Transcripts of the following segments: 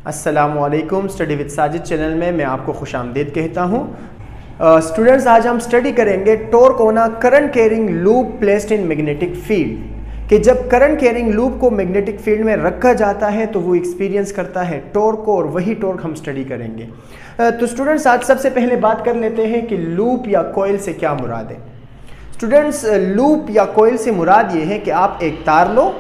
अस्सलामुअलैकुम। Study with Sajid channel में मैं आपको खुशामदीद कहता हूँ। स्टूडेंट्स, आज हम स्टडी करेंगे torque on a current carrying loop placed in magnetic field कि जब करंट कैरिंग लूप को मैग्नेटिक फील्ड में रखा जाता है तो वो एक्सपीरियंस करता है टॉर्क को, और वही टॉर्क हम स्टडी करेंगे। तो स्टूडेंट्स, आज सबसे पहले बात कर लेते हैं कि लूप या कॉइल से क्या मुराद है। स्टूडेंट्स, लूप या कॉइल से मुराद ये है कि आप एक तार लो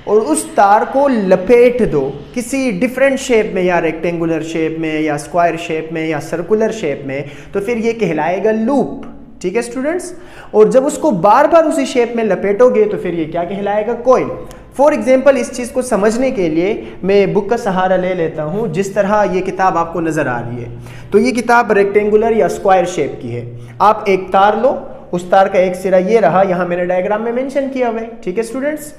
और उस तार को लपेट दो किसी डिफरेंट शेप में, या रेक्टेंगुलर शेप में, या स्क्वायर शेप में, या सर्कुलर शेप में, तो फिर ये कहलाएगा लूप। ठीक है स्टूडेंट्स। और जब उसको बार बार उसी शेप में लपेटोगे तो फिर ये क्या कहलाएगा? कॉइल। फॉर एग्जाम्पल, इस चीज़ को समझने के लिए मैं बुक का सहारा ले लेता हूँ। जिस तरह ये किताब आपको नज़र आ रही है, तो ये किताब रेक्टेंगुलर या स्क्वायर शेप की है। आप एक तार लो, उस तार का एक सिरा ये रहा, यहाँ मैंने डायग्राम में मेंशन किया हुआ है। ठीक है स्टूडेंट्स।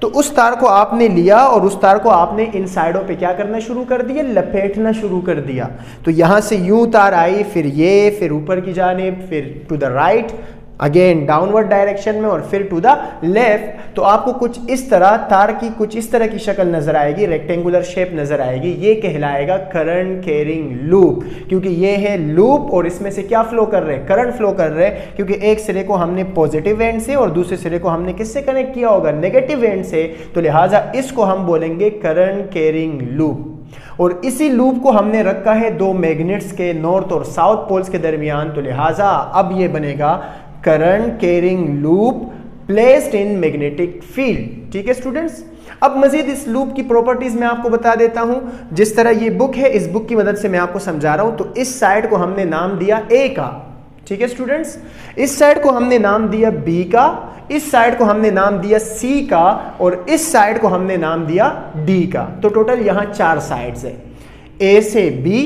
तो उस तार को आपने लिया और उस तार को आपने इन साइडों पे क्या करना शुरू कर दिया? लपेटना शुरू कर दिया। तो यहाँ से यूं तार आई, फिर ये, फिर ऊपर की जानिब, फिर to the right, again downward direction में, और फिर टू द लेफ्ट। तो आपको कुछ इस तरह तार की कुछ इस तरह की शक्ल नजर आएगी, रेक्टेंगुलर शेप नजर आएगी। ये कहलाएगा करंट कैरिंग लूप, क्योंकि ये है लूप और इसमें से क्या फ्लो कर रहे हैं? करंट फ्लो कर रहे हैं, क्योंकि एक सिरे को हमने पॉजिटिव एंड से और दूसरे सिरे को हमने किससे कनेक्ट किया होगा? नेगेटिव एंड से। तो लिहाजा इसको हम बोलेंगे करंट कैरिंग लूप। और इसी लूप को हमने रखा है दो मैग्नेट्स के नॉर्थ और साउथ पोल्स के दरमियान। तो लिहाजा अब ये बनेगा current carrying loop placed in magnetic field. ठीक है स्टूडेंट्स। अब मजीद इस लूप की प्रॉपर्टीज मैं आपको बता देता हूं। जिस तरह ये बुक है, इस बुक की मदद से मैं आपको समझा रहा हूं। तो इस साइड को हमने नाम दिया ए का। ठीक है स्टूडेंट्स। इस साइड को हमने नाम दिया बी का, इस साइड को हमने नाम दिया सी का, और इस साइड को हमने नाम दिया डी का। तो टोटल यहां 4 साइड्स है। ए से बी,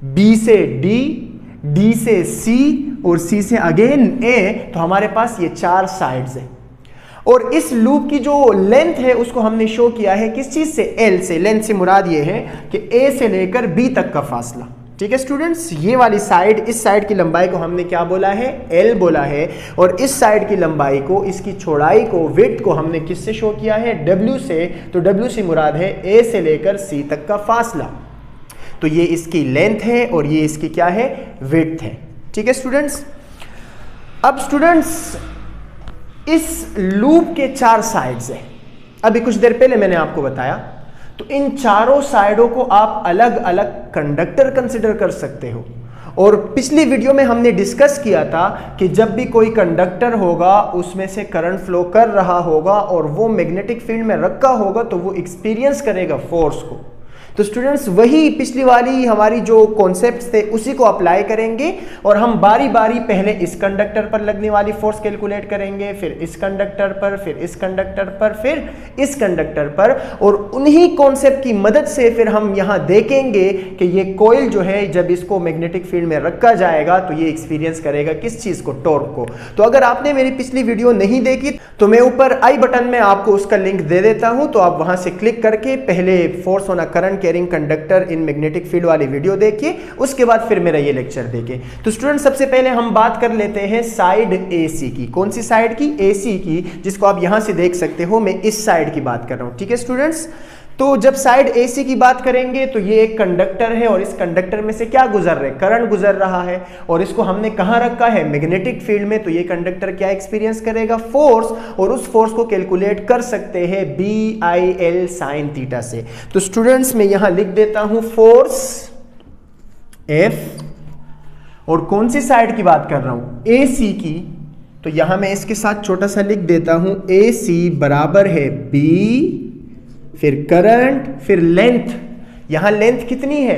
बी से डी, डी से सी, और सी से अगेन ए। तो हमारे पास ये 4 साइड्स है। और इस लूप की जो लेंथ है उसको हमने शो किया है किस चीज से? एल से। लेंथ से मुराद ये है कि ए से लेकर बी तक का फासला। ठीक है स्टूडेंट्स। ये वाली साइड, इस साइड की लंबाई को हमने क्या बोला है? एल बोला है। और इस साइड की लंबाई को, इसकी चौड़ाई को, विड्थ को हमने किससे शो किया है? डब्ल्यू से। तो डब्ल्यू से मुराद है ए से लेकर सी तक का फासला। तो ये इसकी लेंथ है और ये इसकी क्या है? विड्थ है। ठीक है स्टूडेंट्स। अब स्टूडेंट्स, इस लूप के 4 साइड्स हैं। अभी कुछ देर पहले मैंने आपको बताया। तो इन चारों साइडों को आप अलग अलग कंडक्टर कंसिडर कर सकते हो। और पिछली वीडियो में हमने डिस्कस किया था कि जब भी कोई कंडक्टर होगा उसमें से करंट फ्लो कर रहा होगा और वो मैग्नेटिक फील्ड में रखा होगा तो वो एक्सपीरियंस करेगा फोर्स को। तो स्टूडेंट्स, वही पिछली वाली हमारी जो कॉन्सेप्ट्स थे उसी को अप्लाई करेंगे, और हम बारी बारी पहले इस कंडक्टर पर लगने वाली फोर्स कैलकुलेट करेंगे, फिर इस कंडक्टर पर, फिर इस कंडक्टर पर, फिर इस कंडक्टर पर। और उन्हीं कॉन्सेप्ट की मदद से फिर हम यहाँ देखेंगे कि ये कॉइल जो है जब इसको मैग्नेटिक फील्ड में रखा जाएगा तो ये एक्सपीरियंस करेगा किस चीज़ को? टॉर्क को। तो अगर आपने मेरी पिछली वीडियो नहीं देखी तो मैं ऊपर आई बटन में आपको उसका लिंक दे देता हूँ। तो आप वहाँ से क्लिक करके पहले force on a current carrying conductor in magnetic field वाली वीडियो देखिए, उसके बाद फिर मेरा ये लेक्चर देखिए। तो स्टूडेंट, सबसे पहले हम बात कर लेते हैं साइड एसी की। कौन सी साइड की? एसी की, जिसको आप यहां से देख सकते हो। मैं इस साइड की बात कर रहा हूं। ठीक है स्टूडेंट्स। तो जब साइड एसी की बात करेंगे तो ये एक कंडक्टर है और इस कंडक्टर में से क्या गुजर रहे? करंट गुजर रहा है। और इसको हमने कहां रखा है? मैग्नेटिक फील्ड में। तो ये कंडक्टर क्या एक्सपीरियंस करेगा? फोर्स। और उस फोर्स को कैलकुलेट कर सकते हैं BIL sin थीटा से। तो स्टूडेंट्स, मैं यहां लिख देता हूं फोर्स F, और कौन सी साइड की बात कर रहा हूं? AC की। तो यहां मैं इसके साथ छोटा सा लिख देता हूं AC बराबर है B, फिर करंट, फिर लेंथ। यहां लेंथ कितनी है?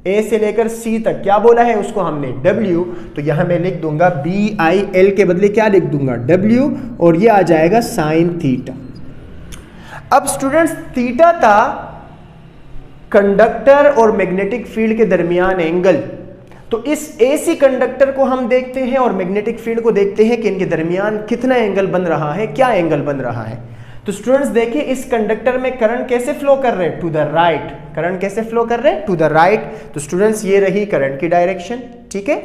ए से लेकर सी तक। क्या बोला है उसको हमने? W। तो यहां मैं लिख दूंगा BIL के बदले क्या लिख दूंगा? W, और ये आ जाएगा साइन थीटा। अब स्टूडेंट्स, थीटा था कंडक्टर और मैग्नेटिक फील्ड के दरमियान एंगल। तो इस AC कंडक्टर को हम देखते हैं और मैग्नेटिक फील्ड को देखते हैं कि इनके दरमियान कितना एंगल बन रहा है, क्या एंगल बन रहा है। तो स्टूडेंट्स देखिए, इस कंडक्टर में करंट कैसे फ्लो कर रहे हैं? To the right. करंट कैसे फ्लो कर रहे हैं? To the right. तो स्टूडेंट्स, ये रही करंट की डायरेक्शन। ठीक है।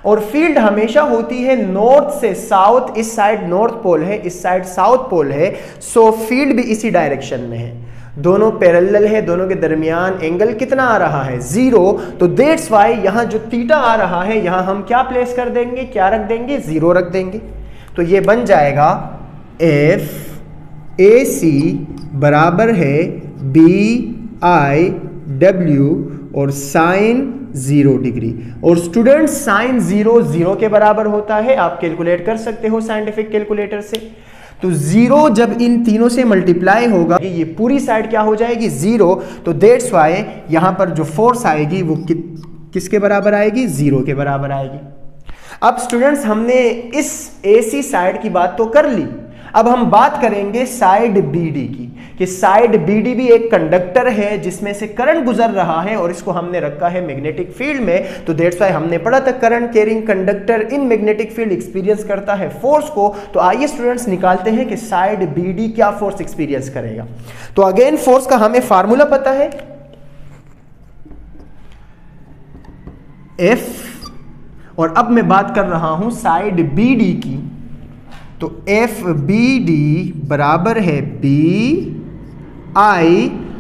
और फील्ड हमेशा होती है नॉर्थ से साउथ। इस साइड नॉर्थ पोल है, इस साइड साउथ पोल है। सो फील्ड भी इसी डायरेक्शन में है। दोनों पैरेलल है, दोनों के दरमियान एंगल कितना आ रहा है 0, तो दैट्स वाई यहां जो थीटा आ रहा है यहां हम क्या प्लेस कर देंगे, क्या रख देंगे, 0 रख देंगे। तो ये बन जाएगा एफ ए सी बराबर है BIW और साइन 0 डिग्री। और स्टूडेंट साइन 0 0 के बराबर होता है, आप कैलकुलेट कर सकते हो साइंटिफिक कैलकुलेटर से। तो 0 जब इन तीनों से मल्टीप्लाई होगा ये पूरी साइड क्या हो जाएगी 0, तो दैट्स वाई यहां पर जो फोर्स आएगी वो किसके बराबर आएगी, 0 के बराबर आएगी। अब स्टूडेंट्स हमने इस AC साइड की बात तो कर ली, अब हम बात करेंगे साइड BD की, कि साइड BD भी एक कंडक्टर है जिसमें से करंट गुजर रहा है और इसको हमने रखा है मैग्नेटिक फील्ड में। तो दैट्स व्हाई हमने पढ़ा था current carrying conductor in magnetic field experience करता है फोर्स को। तो आइए स्टूडेंट्स निकालते हैं कि साइड BD क्या फोर्स एक्सपीरियंस करेगा। तो अगेन फोर्स का हमें फार्मूला पता है, F, और अब मैं बात कर रहा हूं साइड BD की, तो FBD बराबर है BI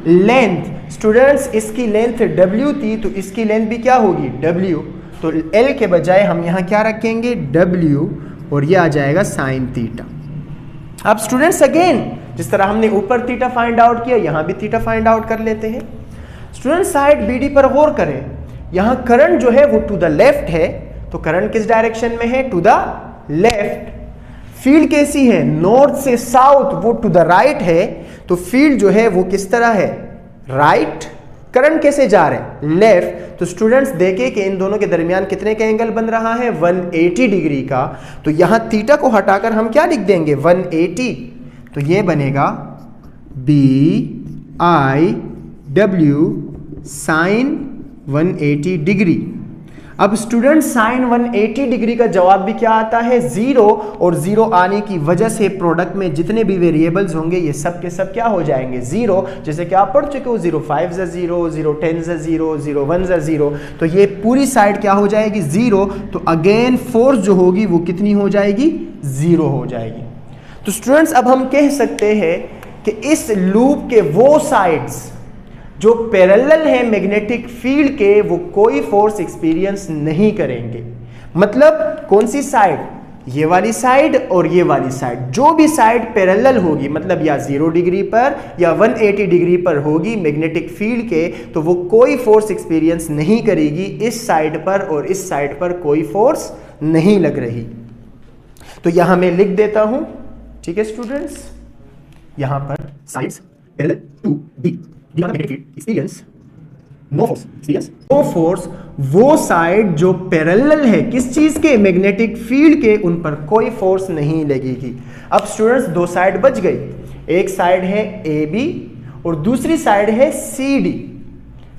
लेंथ। स्टूडेंट्स इसकी लेंथ W थी तो इसकी लेंथ भी क्या होगी W, तो L के बजाय हम यहां क्या रखेंगे W, और ये आ जाएगा साइन थीटा। अब स्टूडेंट्स अगेन जिस तरह हमने ऊपर थीटा फाइंड आउट किया यहां भी थीटा फाइंड आउट कर लेते हैं। स्टूडेंट्स साइड BD पर गौर करें, यहां करंट जो है वो टू द लेफ्ट है, तो करंट किस डायरेक्शन में है, टू द लेफ्ट। फील्ड कैसी है, नॉर्थ से साउथ, वो टू द राइट है, तो फील्ड जो है वो किस तरह है, राइट। करंट कैसे जा रहे हैं, लेफ्ट। तो स्टूडेंट्स देखें कि इन दोनों के दरमियान कितने का एंगल बन रहा है, 180 डिग्री का। तो यहां थीटा को हटाकर हम क्या लिख देंगे, 180, तो ये बनेगा BIW साइन 180 डिग्री। अब स्टूडेंट साइन 180 डिग्री का जवाब भी क्या आता है, 0, और 0 आने की वजह से प्रोडक्ट में जितने भी वेरिएबल्स होंगे ये सब के सब क्या हो जाएंगे 0। जैसे कि आप पढ़ चुके हो 0 5 ज़ा 0, 0 10 ज़ा 0, 0 1 ज़ा 0, तो ये पूरी साइड क्या हो जाएगी 0। तो अगेन फोर्स जो होगी वो कितनी हो जाएगी, 0 हो जाएगी। तो स्टूडेंट्स अब हम कह सकते हैं कि इस लूप के वो साइड्स जो पैरेलल है मैग्नेटिक फील्ड के वो कोई फोर्स एक्सपीरियंस नहीं करेंगे। मतलब कौन सी साइड, ये वाली साइड और ये वाली साइड, जो भी साइड पैरेलल होगी, मतलब या 0 डिग्री पर या 180 डिग्री पर होगी मैग्नेटिक फील्ड के, तो वो कोई फोर्स एक्सपीरियंस नहीं करेगी। इस साइड पर और इस साइड पर कोई फोर्स नहीं लग रही। तो यहां मैं लिख देता हूं, ठीक है स्टूडेंट्स, यहां पर sides parallel to the experience no force, no force, वो साइड जो पैरेलल है किस चीज के, मैग्नेटिक फील्ड के, उन पर कोई फोर्स नहीं लगेगी। अब स्टूडेंट्स दो साइड बच गई, एक साइड है AB और दूसरी साइड है CD।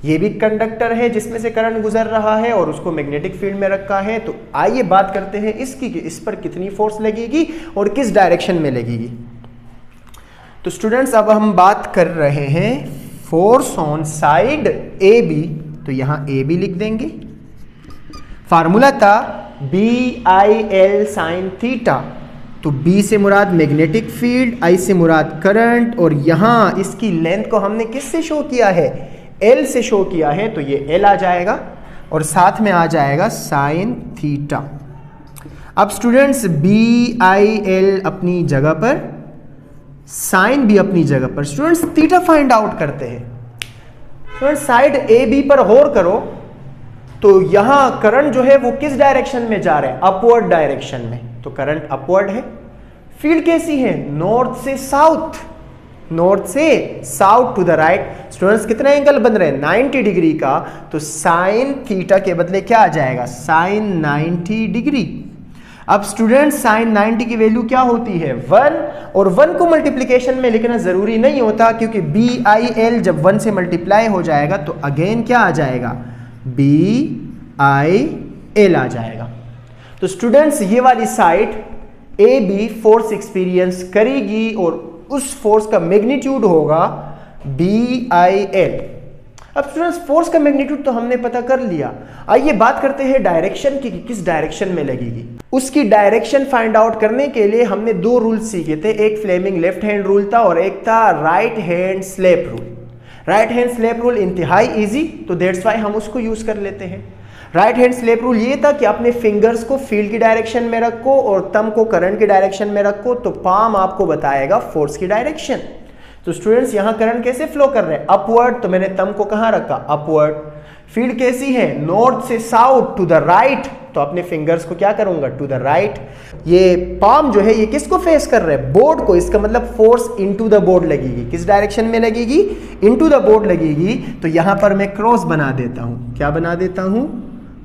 ये भी कंडक्टर है जिसमें से करंट गुजर रहा है और उसको मैग्नेटिक फील्ड में रखा है। तो आइए बात करते हैं इसकी कि इस पर कितनी फोर्स लगेगी और किस डायरेक्शन में लगेगी। तो स्टूडेंट्स अब हम बात कर रहे हैं फोर्स ऑन साइड AB, तो यहां AB लिख देंगे। फार्मूला था BIL साइन थीटा, तो B से मुराद मैग्नेटिक फील्ड, I से मुराद करंट, और यहां इसकी लेंथ को हमने किससे शो किया है, L से शो किया है, तो ये L आ जाएगा और साथ में आ जाएगा साइन थीटा। अब स्टूडेंट्स BIL अपनी जगह पर, साइन भी अपनी जगह पर। स्टूडेंट्स थीटा फाइंड आउट करते हैं। स्टूडेंट्स साइड AB पर गौर करो, तो यहां करंट जो है वो किस डायरेक्शन में जा रहा है, अपवर्ड डायरेक्शन में, तो करंट अपवर्ड है। फील्ड कैसी है, नॉर्थ से साउथ, नॉर्थ से south to the right. Students कितना एंगल बन रहे हैं, 90 डिग्री का, तो साइन थीटा के बदले क्या आ जाएगा, साइन 90 डिग्री। अब स्टूडेंट साइन 90 की वैल्यू क्या होती है, 1, और 1 को मल्टीप्लिकेशन में लिखना जरूरी नहीं होता क्योंकि BIL जब 1 से मल्टीप्लाई हो जाएगा तो अगेन क्या आ जाएगा, BIL आ जाएगा। तो स्टूडेंट्स ये वाली साइड AB फोर्स एक्सपीरियंस करेगी और उस फोर्स का मैग्नीट्यूड होगा BIL। अब स्टूडेंट्स फोर्स का मैग्नीट्यूड तो हमने पता कर लिया, आइए बात करते हैं डायरेक्शन की कि किस डायरेक्शन में लगेगी। उसकी डायरेक्शन फाइंड आउट करने के लिए हमने दो रूल सीखे थे, एक फ्लेमिंग लेफ्ट हैंड रूल था और एक था right hand slap rule. Right hand slap rule इंतहाई इजी, तो दैट्स वाई हम उसको यूज कर लेते हैं। राइट हैंड स्लैप रूल ये था कि अपने फिंगर्स को फील्ड की डायरेक्शन में रखो और थंब को करंट की डायरेक्शन में रखो, तो पाम आपको बताएगा फोर्स की डायरेक्शन। तो स्टूडेंट्स यहां करंट कैसे फ्लो कर रहे हैं, अपवर्ड, तो मैंने थंब को कहां रखा, अपवर्ड। फील्ड कैसी है, नॉर्थ से साउथ टू द राइट, तो अपने फिंगर्स को क्या करूंगा, टू द राइट। ये पाम जो है ये किसको फेस कर रहे हैं, बोर्ड को, इसका मतलब फोर्स इनटू द बोर्ड लगेगी। किस डायरेक्शन में लगेगी, इनटू द बोर्ड लगेगी। तो यहां पर मैं क्रॉस बना देता हूं, क्या बना देता हूं,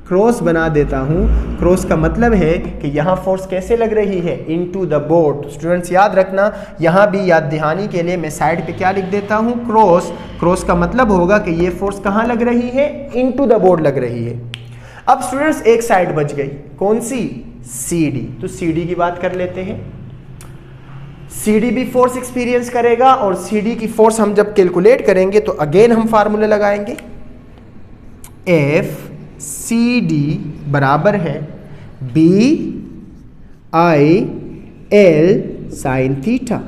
क्रॉस बना देता हूं। क्रॉस का मतलब है कि यहां फोर्स कैसे लग रही है, इनटू द बोर्ड। स्टूडेंट्स याद रखना, यहां भी याद दहानी के लिए मैं साइड पे क्या लिख देता हूं, क्रॉस। क्रॉस का मतलब होगा कि ये फोर्स कहां लग रही है, इनटू द बोर्ड लग रही है। अब स्टूडेंट्स एक साइड बच गई, कौन सी, CD। तो CD की बात कर लेते हैं। CD भी फोर्स एक्सपीरियंस करेगा और CD की फोर्स हम जब कैलकुलेट करेंगे तो अगेन हम फार्मूला लगाएंगे, FCD बराबर है BIL साइन थीटा।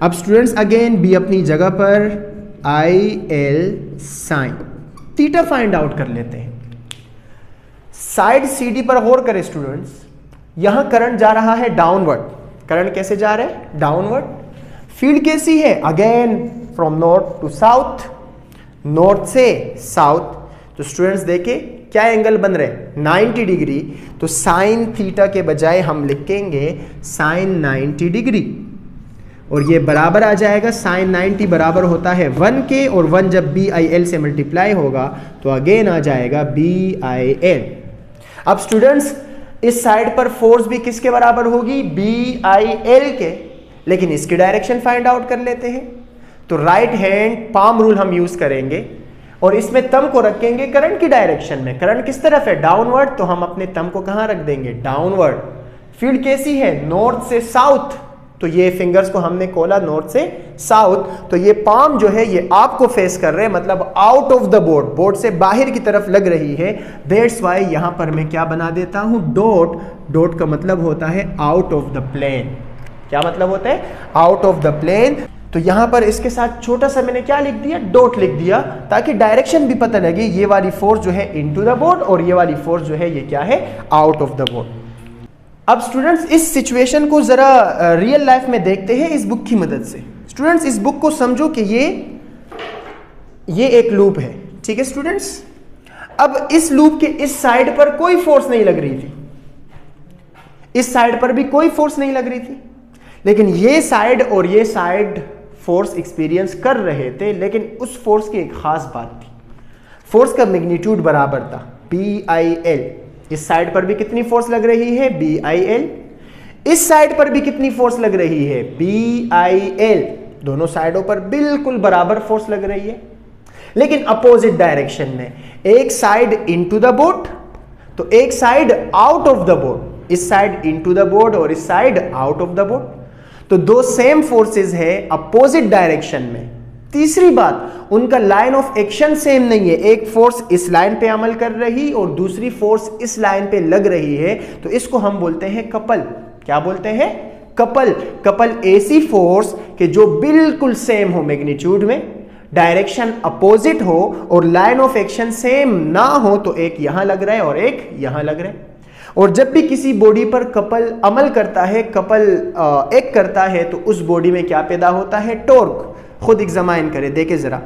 अब स्टूडेंट्स अगेन B अपनी जगह पर, IL sine theta find out कर लेते हैं। साइड CD पर गौर करें स्टूडेंट्स, यहां करंट जा रहा है डाउनवर्ड। करंट कैसे जा रहा है, डाउनवर्ड। फील्ड कैसी है, again from north to south, north से साउथ। तो स्टूडेंट्स देखिए क्या एंगल बन रहे हैं, 90 डिग्री। तो साइन थीटा के बजाय हम लिखेंगे साइन 90 डिग्री, और ये बराबर आ जाएगा, साइन 90 बराबर होता है 1 के, और 1 जब BIL से मल्टीप्लाई होगा तो अगेन आ जाएगा BIL। अब स्टूडेंट्स इस साइड पर फोर्स भी किसके बराबर होगी, BIL के, लेकिन इसकी डायरेक्शन फाइंड आउट कर लेते हैं। तो राइट हैंड पाम रूल हम यूज करेंगे और इसमें थंब को रखेंगे करंट की डायरेक्शन में। करंट किस तरफ है, डाउनवर्ड, तो हम अपने थंब को कहां रख देंगे, डाउनवर्ड। फील्ड कैसी है, नॉर्थ से साउथ, तो ये फिंगर्स को हमने खोला नॉर्थ से साउथ। तो ये पाम जो है ये आपको फेस कर रहे हैं, मतलब out of the board, board से बाहर की तरफ लग रही है। दैट्स वाई यहां पर मैं क्या बना देता हूं, डॉट। डॉट का मतलब होता है आउट ऑफ द प्लेन। क्या मतलब होता है, आउट ऑफ द प्लेन। तो यहां पर इसके साथ छोटा सा मैंने क्या लिख दिया, डॉट लिख दिया, ताकि डायरेक्शन भी पता लगे। ये वाली फोर्स जो है इनटू द बोर्ड और ये वाली फोर्स जो है ये क्या है, आउट ऑफ द बोर्ड। अब स्टूडेंट्स इस सिचुएशन को जरा रियल लाइफ में देखते हैं इस बुक की मदद से। स्टूडेंट्स इस बुक को समझो कि ये एक लूप है, ठीक है स्टूडेंट्स। अब इस लूप के इस साइड पर कोई फोर्स नहीं लग रही थी, इस साइड पर भी कोई फोर्स नहीं लग रही थी, लेकिन ये साइड और ये साइड फोर्स एक्सपीरियंस कर रहे थे। लेकिन उस फोर्स की एक खास बात थी, फोर्स का मैग्नीट्यूड बराबर था BIL। इस साइड पर भी कितनी फोर्स लग रही है, BIL। इस साइड पर भी कितनी फोर्स लग रही है, BIL। दोनों साइडों पर बिल्कुल बराबर फोर्स लग रही है, लेकिन अपोजिट डायरेक्शन में। एक साइड इनटू द बोर्ड तो एक side out of the board. इस साइड इनटू द बोर्ड और इस side out of the board. तो दो सेम फोर्सेस है अपोजिट डायरेक्शन में। तीसरी बात, उनका लाइन ऑफ एक्शन सेम नहीं है। एक फोर्स इस लाइन पे अमल कर रही और दूसरी फोर्स इस लाइन पे लग रही है, तो इसको हम बोलते हैं कपल। क्या बोलते हैं, कपल। कपल ऐसी फोर्स के जो बिल्कुल सेम हो मैग्नीट्यूड में, डायरेक्शन अपोजिट हो और लाइन ऑफ एक्शन सेम ना हो, तो एक यहां लग रहा है और एक यहां लग रहा है। और जब भी किसी बॉडी पर कपल अमल करता है, कपल एक करता है, तो उस बॉडी में क्या पैदा होता है, टॉर्क। खुद एग्जामाइन करें, देखें जरा।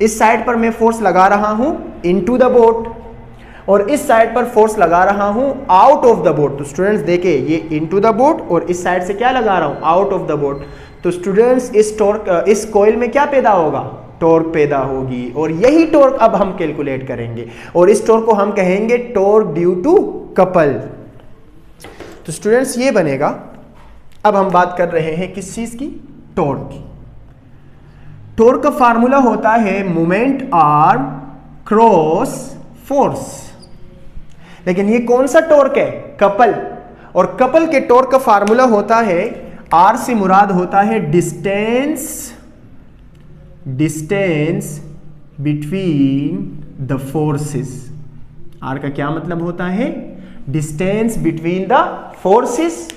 इस साइड पर मैं फोर्स लगा रहा हूं इनटू द बोर्ड और इस साइड पर फोर्स लगा रहा हूं आउट ऑफ द बोर्ड। तो स्टूडेंट्स देखिए, ये इनटू द बोर्ड और इस साइड से क्या लगा रहा हूं, आउट ऑफ द बोर्ड। तो स्टूडेंट्स इस टॉर्क, इस कॉइल में क्या पैदा होगा, टॉर्क पैदा होगी, और यही टॉर्क अब हम कैलकुलेट करेंगे और इस टॉर्क को हम कहेंगे टॉर्क ड्यू टू कपल। तो स्टूडेंट्स ये बनेगा। अब हम बात कर रहे हैं किस चीज की, टॉर्क की। टॉर्क का फार्मूला होता है मोमेंट आर्म क्रॉस फोर्स। लेकिन ये कौन सा टॉर्क है, कपल। और कपल के टॉर्क का फार्मूला होता है, आर से मुराद होता है distance between the forces. R का क्या मतलब होता है? Distance between the forces.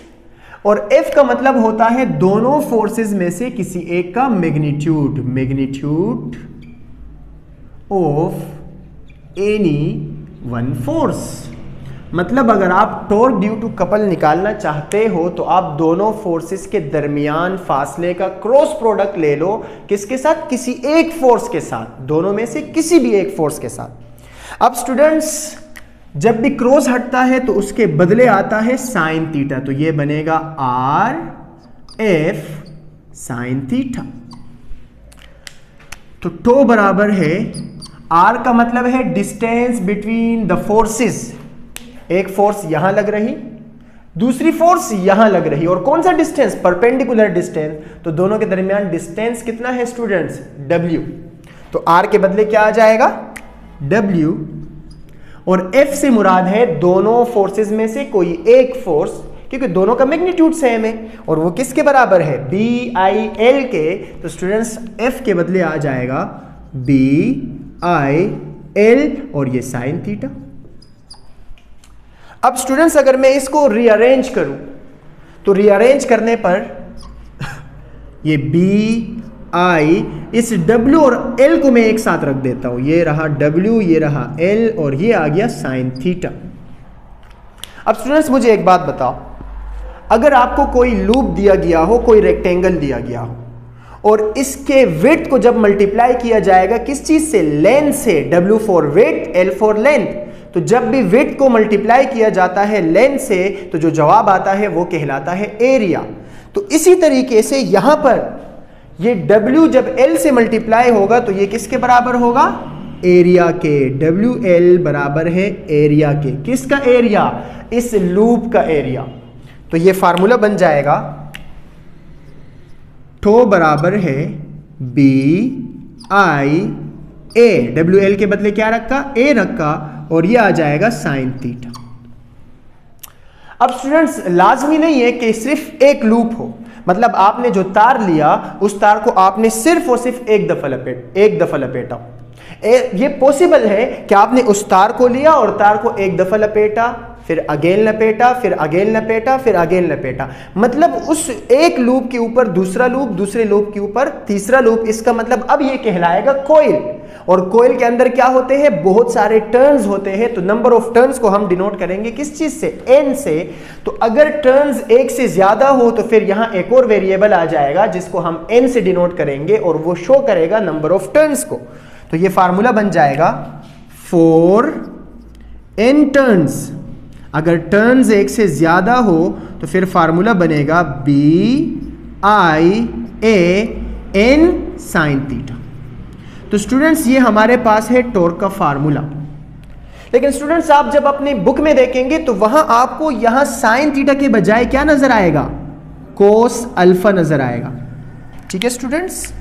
और एफ का मतलब होता है दोनों फोर्सेस में से किसी एक का magnitude, magnitude of any one force. मतलब अगर आप टॉर्क ड्यू टू कपल निकालना चाहते हो तो आप दोनों फोर्सेस के दरमियान फासले का क्रॉस प्रोडक्ट ले लो। किसके साथ? किसी एक फोर्स के साथ, दोनों में से किसी भी एक फोर्स के साथ। अब स्टूडेंट्स, जब भी क्रॉस हटता है तो उसके बदले आता है साइन थीटा, तो ये बनेगा आर एफ साइन थीटा। तो टो बराबर है, आर का मतलब है डिस्टेंस बिटवीन द फोर्सेस। एक फोर्स यहां लग रही, दूसरी फोर्स यहां लग रही, और कौन सा डिस्टेंस? Perpendicular distance. तो दोनों के दरमियान डिस्टेंस कितना है स्टूडेंट्स? W। तो R के बदले क्या आ जाएगा? W। और F से मुराद है दोनों फोर्सेस में से कोई एक फोर्स, क्योंकि दोनों का मैग्नीट्यूड सेम है, और वो किसके बराबर है? BIL के। तो स्टूडेंट्स F के बदले आ जाएगा BIL और ये साइन थीटा। अब स्टूडेंट्स अगर मैं इसको रीअरेंज करूं तो रीअरेंज करने पर ये BI, इस W और L को मैं एक साथ रख देता हूं। ये रहा W, ये रहा L, और ये आ गया साइन थीटा। अब स्टूडेंट्स मुझे एक बात बताओ, अगर आपको कोई लूप दिया गया हो, कोई रेक्टेंगल दिया गया हो, और इसके विड्थ को जब मल्टीप्लाई किया जाएगा किस चीज से? लेंथ से। W for width, L for length. तो जब भी विड्थ को मल्टीप्लाई किया जाता है लेंथ से तो जो जवाब आता है वो कहलाता है एरिया। तो इसी तरीके से यहां पर ये W जब L से मल्टीप्लाई होगा तो ये किसके बराबर होगा? एरिया के। WL बराबर है एरिया के। किसका एरिया? इस लूप का एरिया। तो ये फार्मूला बन जाएगा, टो बराबर है BI A। WL के बदले क्या रखा? A रखा, और ये आ जाएगा साइन थीटा। अब स्टूडेंट्स लाजमी नहीं है कि सिर्फ एक लूप हो, मतलब आपने जो तार लिया उस तार को आपने सिर्फ और सिर्फ एक दफा लपेटा। ये पॉसिबल है कि आपने उस तार को लिया और तार को एक दफा लपेटा, फिर अगेन लपेटा, फिर अगेन लपेटा, फिर अगेन लपेटा। मतलब उस एक लूप के ऊपर दूसरा लूप, दूसरे लूप के ऊपर तीसरा लूप। इसका मतलब अब ये कहलाएगा कोइल। और कोइल के अंदर क्या होते हैं? बहुत सारे टर्न्स होते हैं। तो नंबर ऑफ टर्न्स को हम डिनोट करेंगे किस चीज से? N से। तो अगर टर्न्स एक से ज्यादा हो तो फिर यहां एक और वेरिएबल आ जाएगा जिसको हम N से डिनोट करेंगे, और वो शो करेगा नंबर ऑफ टर्न्स को। तो ये फार्मूला बन जाएगा फॉर N टर्न्स। अगर टर्न्स एक से ज्यादा हो तो फिर फार्मूला बनेगा BI A N sine theta. तो स्टूडेंट्स ये हमारे पास है टॉर्क का फार्मूला। लेकिन स्टूडेंट्स आप जब अपनी बुक में देखेंगे तो वहां आपको यहां साइन थीटा के बजाय क्या नजर आएगा? कोस अल्फा नजर आएगा। ठीक है स्टूडेंट्स,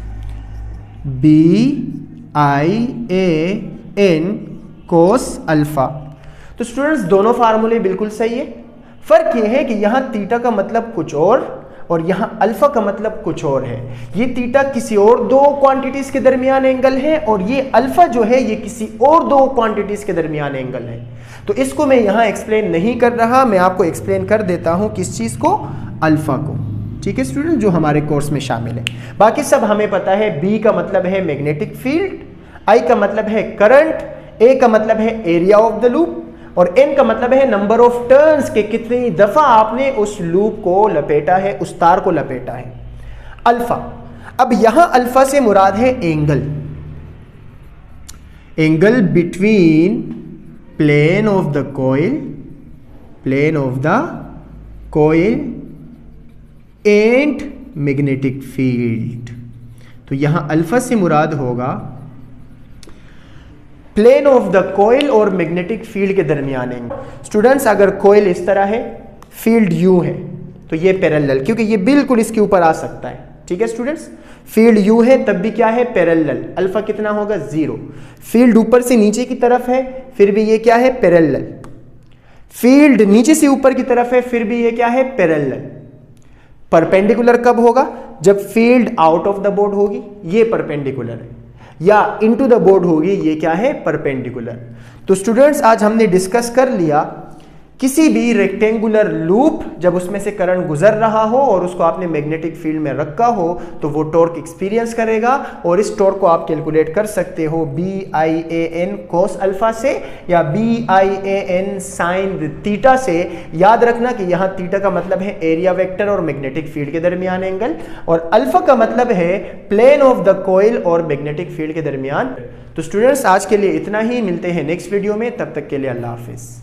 BIAN कोस अल्फा। तो स्टूडेंट्स दोनों फार्मूले बिल्कुल सही है। फर्क यह है कि यहां थीटा का मतलब कुछ और यहां अल्फा का मतलब कुछ और है। ये थीटा किसी और दो क्वांटिटीज के दरमियान एंगल है, और ये अल्फा जो है ये किसी और दो क्वांटिटीज के दरमियान एंगल है। तो इसको मैं यहां एक्सप्लेन नहीं कर रहा, मैं आपको एक्सप्लेन कर देता हूं किस चीज को? अल्फा को। ठीक है स्टूडेंट, जो हमारे कोर्स में शामिल है। बाकी सब हमें पता है। B का मतलब है मैग्नेटिक फील्ड, I का मतलब है करंट, A का मतलब है एरिया ऑफ द लूप, और N का मतलब है नंबर ऑफ टर्न्स के कितनी दफा आपने उस लूप को लपेटा है, उस तार को लपेटा है। अल्फा। अब यहां अल्फा से मुराद है angle, angle between plane of the coil and magnetic field. तो यहां अल्फा से मुराद होगा प्लेन ऑफ द कोइल और मैग्नेटिक फील्ड के दरमियान एंगल। स्टूडेंट्स अगर कोइल इस तरह है, फील्ड यू है, तो ये पैरेलल, क्योंकि ये बिल्कुल इसके ऊपर आ सकता है। ठीक है स्टूडेंट्स, फील्ड यू है तब भी क्या है? पैरेलल। अल्फा कितना होगा? 0। फील्ड ऊपर से नीचे की तरफ है, फिर भी ये क्या है? पैरेलल। फील्ड नीचे से ऊपर की तरफ है, फिर भी ये क्या है? पैरेलल। परपेंडिकुलर कब होगा? जब field out of the board होगी, ये परपेंडिकुलर है। या इनटू द बोर्ड होगी, ये क्या है, परपेंडिकुलर। तो स्टूडेंट्स आज हमने डिस्कस कर लिया किसी भी रेक्टेंगुलर लूप जब उसमें से करंट गुजर रहा हो और उसको आपने मैग्नेटिक फील्ड में रखा हो तो वो टॉर्क एक्सपीरियंस करेगा, और इस टॉर्क को आप कैलकुलेट कर सकते हो BIAN cos अल्फा से या BIAN sin थीटा से। याद रखना कि यहाँ थीटा का मतलब है एरिया वेक्टर और मैग्नेटिक फील्ड के दरमियान एंगल, और अल्फा का मतलब है प्लेन ऑफ द कॉइल और मैग्नेटिक फील्ड के दरमियान। तो स्टूडेंट्स आज के लिए इतना ही, मिलते हैं नेक्स्ट वीडियो में, तब तक के लिए अल्लाह हाफिज।